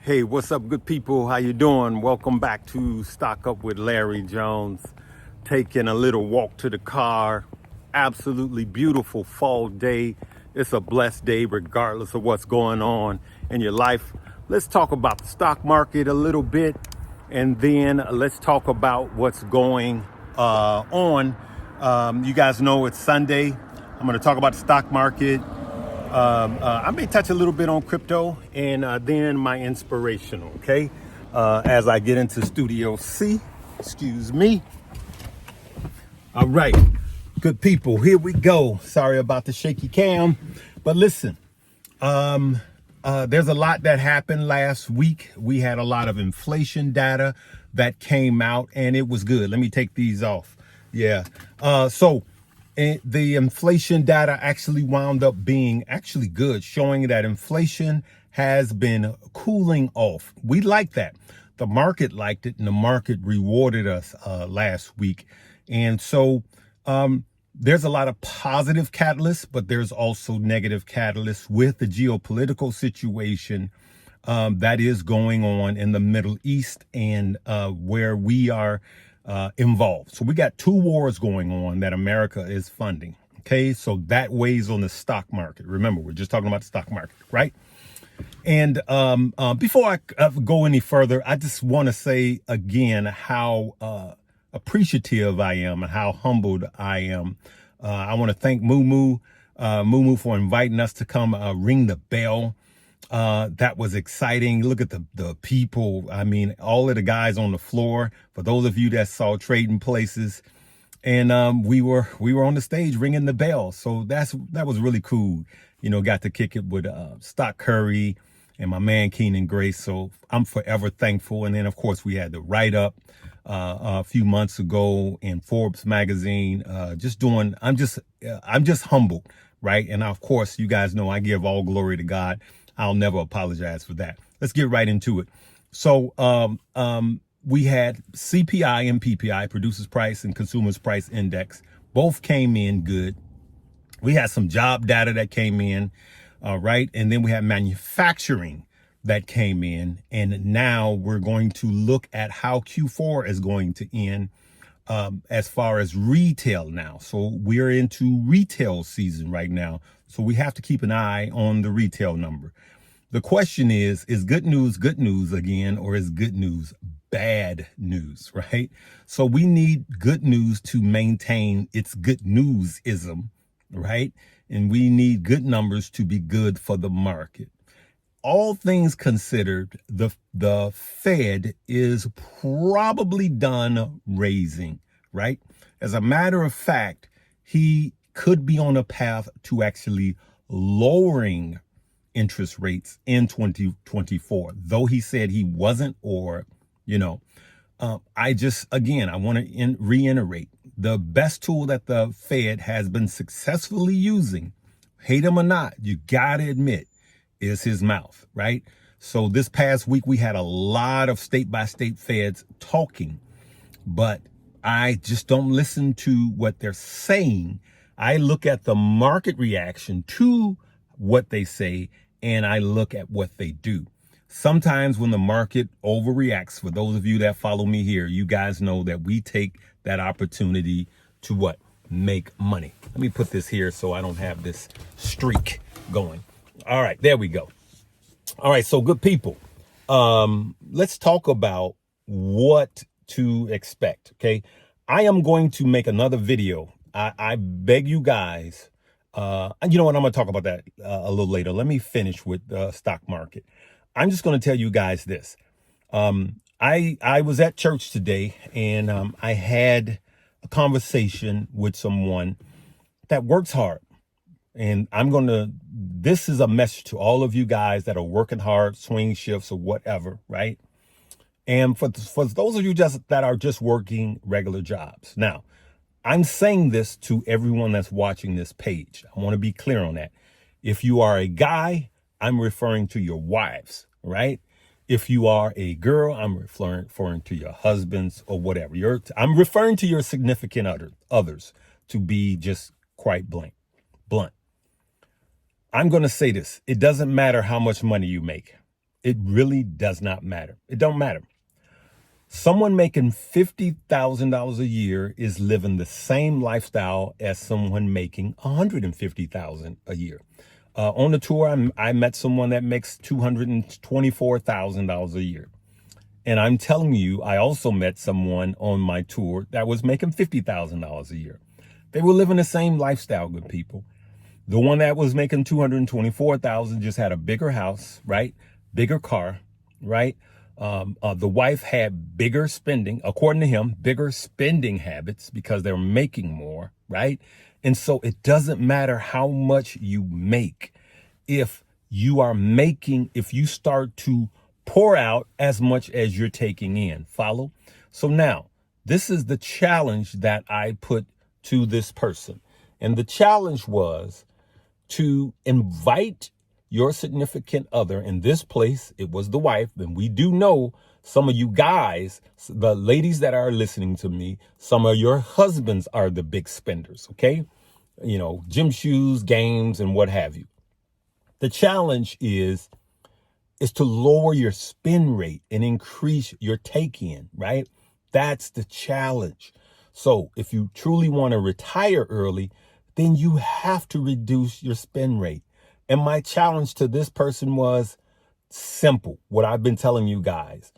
Hey, what's up, good people? How you doing? Welcome back to Stock Up with Larry Jones. Taking a little walk to the car. Absolutely beautiful fall day. It's a blessed day regardless of what's going on in your life. Let's talk about the stock market a little bit, and then let's talk about what's going on. You guys know it's Sunday. I'm going to talk about the stock market. I may touch a little bit on crypto and then my inspirational, okay? As I get into Studio C, excuse me. All right, good people, here we go. Sorry about the shaky cam, but listen, there's a lot that happened last week. We had a lot of inflation data that came out and it was good. Let me take these off. Yeah, and the inflation data actually wound up being actually good, showing that inflation has been cooling off. We like that. The market liked it, and the market rewarded us last week. And so there's a lot of positive catalysts, but there's also negative catalysts with the geopolitical situation that is going on in the Middle East and where we are involved. So we got two wars going on that America is funding. Okay, so that weighs on the stock market. Remember, we're just talking about the stock market, right? And before I go any further, I just want to say again how appreciative I am and how humbled I am. I want to thank Moo for inviting us to come ring the bell. That was exciting. Look at the people. I mean, all of the guys on the floor. For those of you that saw Trading Places, and we were on the stage ringing the bell. So that was really cool. You know, got to kick it with Stock Curry and my man Keenan Grace. So I'm forever thankful. And then of course we had the write up a few months ago in Forbes magazine. I'm just humbled, right? And of course, you guys know I give all glory to God. I'll never apologize for that. Let's get right into it. So we had CPI and PPI, Producers Price and Consumers Price Index. Both came in good. We had some job data that came in, right? And then we had manufacturing that came in. And now we're going to look at how Q4 is going to end as far as retail now. So we're into retail season right now. So we have to keep an eye on the retail number. The question is good news again, or is good news bad news, right? So we need good news to maintain its good newsism, right? And we need good numbers to be good for the market. All things considered, the Fed is probably done raising, right? As a matter of fact, he could be on a path to actually lowering interest rates in 2024, though he said he wasn't, or, you know, I want to reiterate, the best tool that the Fed has been successfully using, hate him or not, you got to admit, is his mouth, right? So this past week, we had a lot of state by state Feds talking, but I just don't listen to what they're saying. I look at the market reaction to what they say, and I look at what they do. Sometimes when the market overreacts, for those of you that follow me here, you guys know that we take that opportunity to what? Make money. Let me put this here so I don't have this streak going. All right, there we go. All right, so good people, let's talk about what to expect, okay? I am going to make another video. I beg you guys, you know what, I'm going to talk about that a little later. Let me finish with the stock market. I'm just going to tell you guys this. I was at church today, and I had a conversation with someone that works hard. And this is a message to all of you guys that are working hard, swing shifts or whatever, right? And for those of you that are just working regular jobs. Now, I'm saying this to everyone that's watching this page. I want to be clear on that. If you are a guy, I'm referring to your wives, right? If you are a girl, I'm referring to your husbands or whatever. I'm referring to your significant others, to be just quite blunt. I'm going to say this. It doesn't matter how much money you make. It really does not matter. It don't matter. Someone making $50,000 a year is living the same lifestyle as someone making $150,000 a year. On the tour, I met someone that makes $224,000 a year. And I'm telling you, I also met someone on my tour that was making $50,000 a year. They were living the same lifestyle, good people. The one that was making $224,000 just had a bigger house, right? Bigger car, right? The wife had bigger spending, according to him, bigger spending habits because they're making more, right? And so it doesn't matter how much you make. If you start to pour out as much as you're taking in, follow? So now, this is the challenge that I put to this person. And the challenge was to invite your significant other. In this place, it was the wife. And we do know some of you guys, the ladies that are listening to me, some of your husbands are the big spenders, okay? You know, gym shoes, games, and what have you. The challenge is to lower your spend rate and increase your take in, right? That's the challenge. So if you truly want to retire early, then you have to reduce your spend rate. And my challenge to this person was simple. What I've been telling you guys,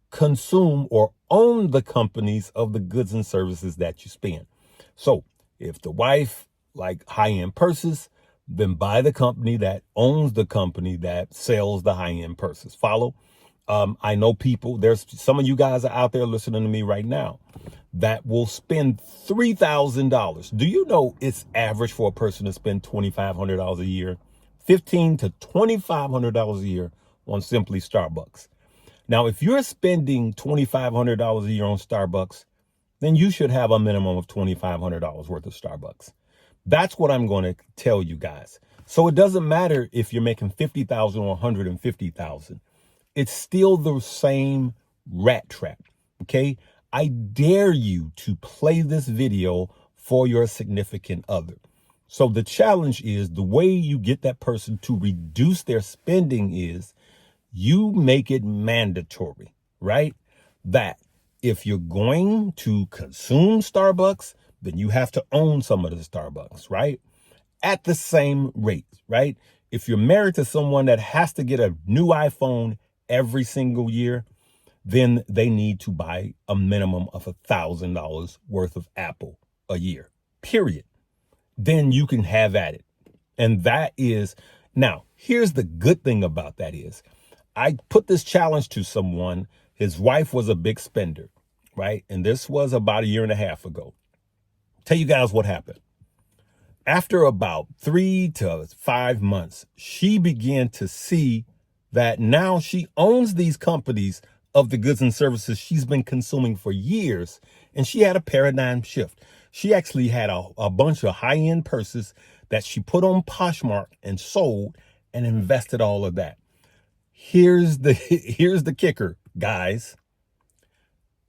consume or own the companies of the goods and services that you spend. So if the wife like high-end purses, then buy the company that owns the company that sells the high-end purses. Follow? I know people, there's some of you guys are out there listening to me right now that will spend $3,000. Do you know it's average for a person to spend $2,500 a year, $1,500 to $2,500 a year on simply Starbucks? Now, if you're spending $2,500 a year on Starbucks, then you should have a minimum of $2,500 worth of Starbucks. That's what I'm going to tell you guys. So it doesn't matter if you're making $50,000 or $150,000. It's still the same rat trap. Okay. I dare you to play this video for your significant other. So the challenge is the way you get that person to reduce their spending is you make it mandatory, right? That if you're going to consume Starbucks, then you have to own some of the Starbucks, right? At the same rate, right? If you're married to someone that has to get a new iPhone every single year, then they need to buy a minimum of $1,000 worth of Apple a year, period. Then you can have at it. And that is, now, here's the good thing about that is, I put this challenge to someone. His wife was a big spender, right? And this was about a year and a half ago. Tell you guys what happened. After about 3 to 5 months, she began to see that now she owns these companies of the goods and services she's been consuming for years. And she had a paradigm shift. She actually had a bunch of high-end purses that she put on Poshmark and sold and invested all of that. Here's the kicker, guys.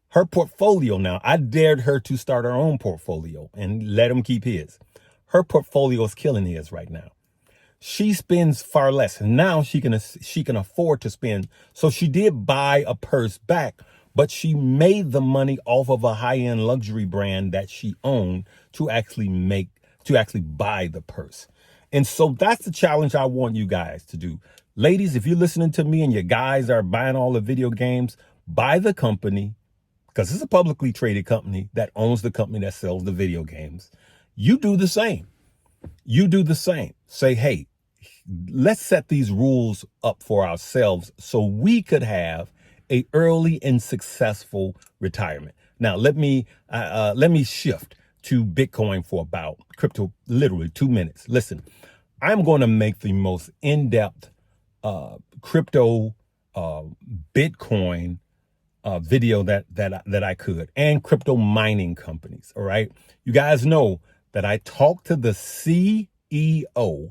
Her portfolio now, I dared her to start her own portfolio and let him keep his. Her portfolio is killing his right now. She spends far less. Now she can afford to spend. So she did buy a purse back, but she made the money off of a high-end luxury brand that she owned to actually buy the purse. And so that's the challenge I want you guys to do. Ladies, if you're listening to me and your guys are buying all the video games, buy the company, because it's a publicly traded company that owns the company that sells the video games. You do the same. You do the same. Say, hey, let's set these rules up for ourselves so we could have a early and successful retirement. Now, let me shift to Bitcoin for about crypto, literally 2 minutes. Listen, I'm going to make the most in-depth crypto Bitcoin video that I could, and crypto mining companies. All right. You guys know that I talked to the CEO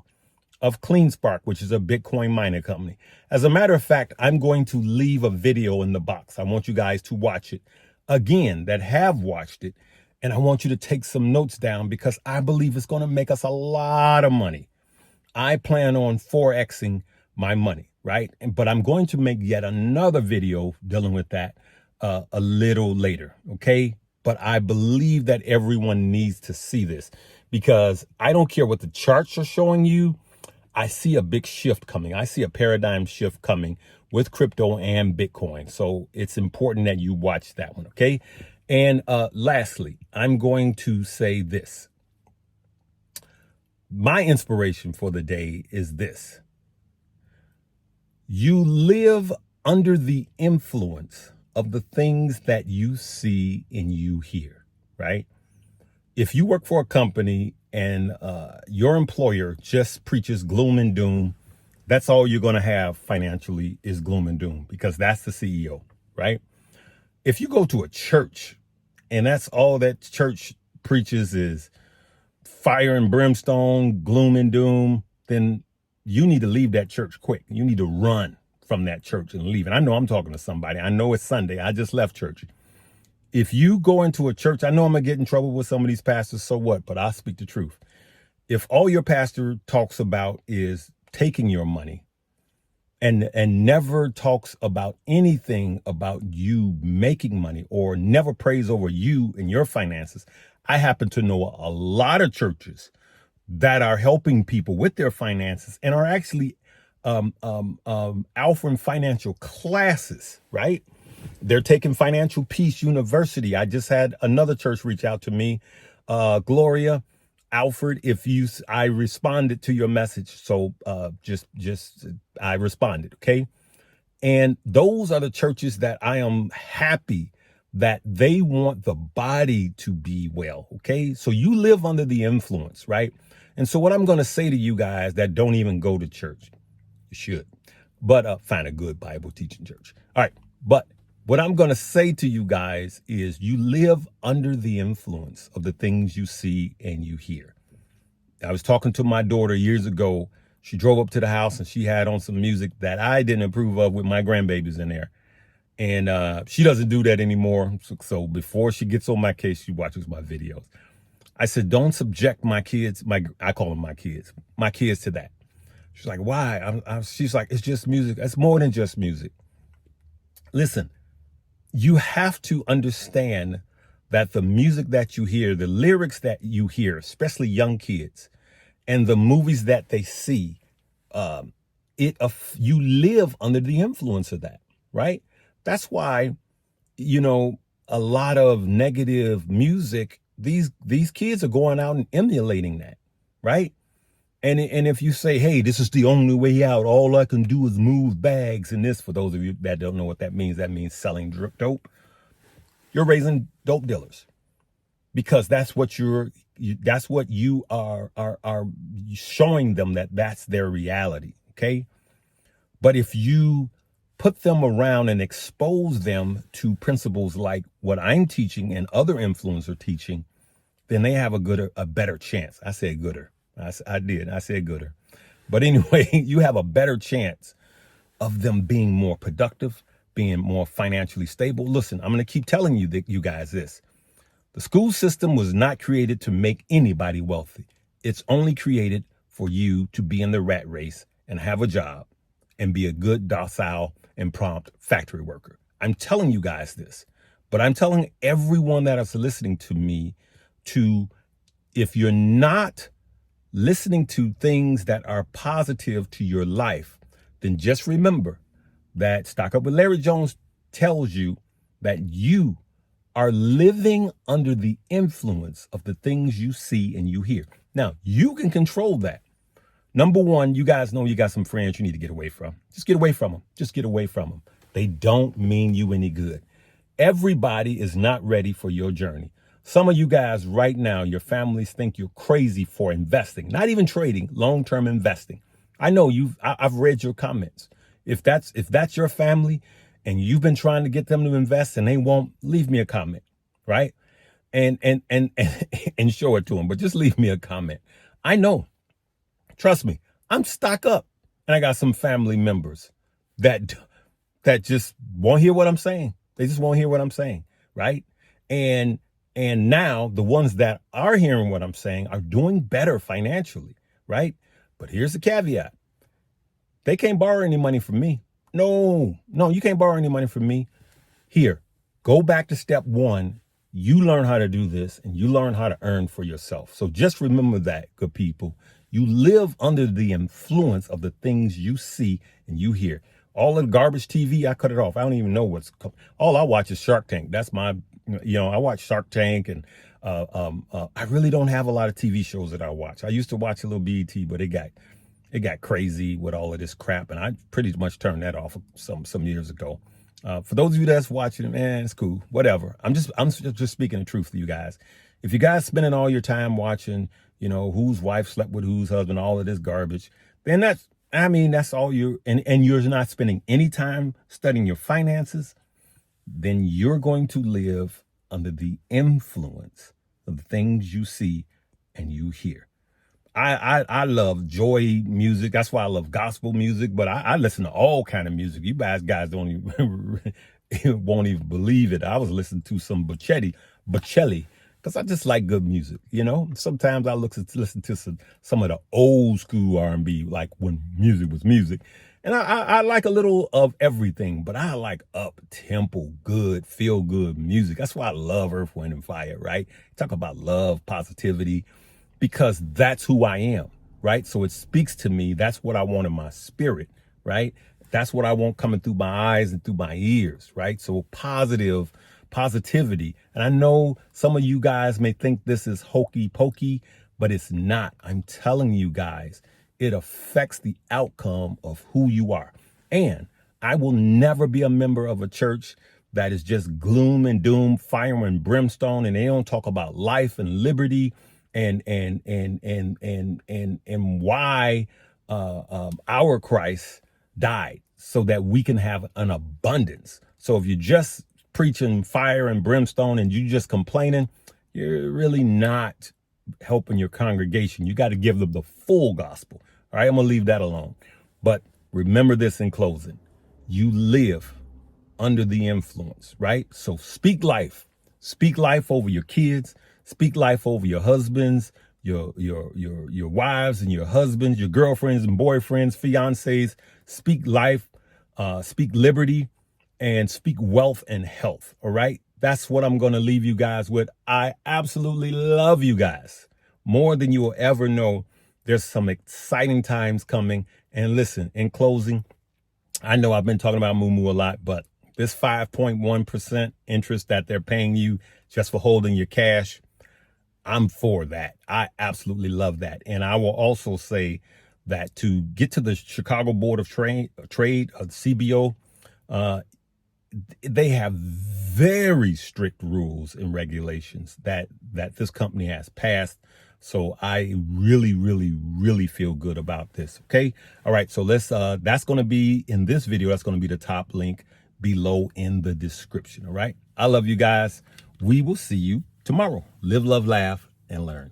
of CleanSpark, which is a Bitcoin mining company. As a matter of fact, I'm going to leave a video in the box. I want you guys to watch it again that have watched it. And I want you to take some notes down because I believe it's going to make us a lot of money. I plan on 4Xing my money. right? But I'm going to make yet another video dealing with that a little later, okay? But I believe that everyone needs to see this, because I don't care what the charts are showing you. I see a big shift coming. I see a paradigm shift coming with crypto and Bitcoin. So it's important that you watch that one, okay? And lastly, I'm going to say this. My inspiration for the day is this. You live under the influence of the things that you see and you hear, right? If you work for a company and your employer just preaches gloom and doom, that's all you're going to have financially is gloom and doom, because that's the CEO, right? If you go to a church and that's all that church preaches is fire and brimstone, gloom and doom, then you need to leave that church quick. You need to run from that church and leave. And I know I'm talking to somebody. I know it's Sunday. I just left church. If you go into a church, I know I'm going to get in trouble with some of these pastors, so what? But I'll speak the truth. If all your pastor talks about is taking your money and never talks about anything about you making money, or never prays over you and your finances, I happen to know a lot of churches that are helping people with their finances and are actually offering financial classes, right? They're taking Financial Peace University. I just had another church reach out to me, Gloria, Alfred. I responded to your message, so I responded, okay? And those are the churches that I am happy that they want the body to be well, okay? So you live under the influence, right? And so what I'm going to say to you guys that don't even go to church, you should, but find a good Bible teaching church. All right, but what I'm going to say to you guys is you live under the influence of the things you see and you hear. I was talking to my daughter years ago. She drove up to the house and she had on some music that I didn't approve of with my grandbabies in there. And she doesn't do that anymore. So before she gets on my case, she watches my videos. I said, don't subject my kids, I call them my kids to that. She's like, why? She's like, it's just music. It's more than just music. Listen, you have to understand that the music that you hear, the lyrics that you hear, especially young kids, and the movies that they see, you live under the influence of that, right? That's why, a lot of negative music, these kids are going out and emulating that, right? And if you say, hey, this is the only way out, all I can do is move bags, and this, for those of you that don't know what that means selling dope. You're raising dope dealers, because that's what you are showing them, that's their reality, okay? But if you put them around and expose them to principles like what I'm teaching and other influencers are teaching, then they have a better chance. I said gooder. I said gooder. But anyway, you have a better chance of them being more productive, being more financially stable. Listen, I'm going to keep telling you guys this. The school system was not created to make anybody wealthy. It's only created for you to be in the rat race and have a job and be a good, docile, and prompt factory worker. I'm telling you guys this, but I'm telling everyone that is listening to me if you're not listening to things that are positive to your life, then just remember that Stock Up with Larry Jones tells you that you are living under the influence of the things you see and you hear. Now, you can control that. Number one, you guys know you got some friends you need to get away from. Just get away from them. Just get away from them. They don't mean you any good. Everybody is not ready for your journey. Some of you guys right now, your families think you're crazy for investing, not even trading, long-term investing. I know I've read your comments. If that's your family and you've been trying to get them to invest and they won't, leave me a comment, right? And and show it to them, but just leave me a comment. I know, trust me, I'm stock up, and I got some family members that just won't hear what I'm saying. They just won't hear what I'm saying, right? And now the ones that are hearing what I'm saying are doing better financially, right? But here's the caveat. They can't borrow any money from me. No, you can't borrow any money from me. Here, go back to step one. You learn how to do this and you learn how to earn for yourself. So just remember that, good people. You live under the influence of the things you see and you hear. All the garbage TV, I cut it off. I don't even know what's coming. All I watch is Shark Tank. That's my, I watch Shark Tank, and I really don't have a lot of TV shows that I watch. I used to watch a little BET, but it got crazy with all of this crap, and I pretty much turned that off some years ago. For those of you that's watching, man, it's cool. Whatever. I'm just speaking the truth to you guys. If you guys spending all your time watching, whose wife slept with whose husband, all of this garbage, then that's all and you're not spending any time studying your finances, then you're going to live under the influence of the things you see and you hear. I love joy music. That's why I love gospel music, but I listen to all kind of music. You guys don't even won't even believe it. I was listening to some Bocelli, because I just like good music. Sometimes I listen to some of the old school R&B, like when music was music. And I like a little of everything, but I like up-tempo, good, feel-good music. That's why I love Earth, Wind, and Fire, right? Talk about love, positivity, because that's who I am, right? So it speaks to me. That's what I want in my spirit, right? That's what I want coming through my eyes and through my ears, right? So positivity. And I know some of you guys may think this is hokey pokey, but it's not. I'm telling you guys, it affects the outcome of who you are. And I will never be a member of a church that is just gloom and doom, fire and brimstone, and they don't talk about life and liberty and why our Christ died so that we can have an abundance. So if you're just preaching fire and brimstone and you just complaining, you're really not helping your congregation. You got to give them the full gospel. All right, I'm gonna leave that alone. But remember this in closing: you live under the influence, right? So speak life over your kids, speak life over your husbands, your wives and your husbands, your girlfriends and boyfriends, fiancés. Speak life, speak liberty, and speak wealth and health. All right, that's what I'm going to leave you guys with. I absolutely love you guys more than you will ever know. There's some exciting times coming. And listen, in closing, I know I've been talking about Moo a lot, but this 5.1% interest that they're paying you just for holding your cash, I'm for that. I absolutely love that. And I will also say that to get to the Chicago Board of Trade, CBO, they have very strict rules and regulations that this company has passed. So I really, really, really feel good about this. Okay. All right. So that's going to be in this video. That's going to be the top link below in the description. All right. I love you guys. We will see you tomorrow. Live, love, laugh, and learn.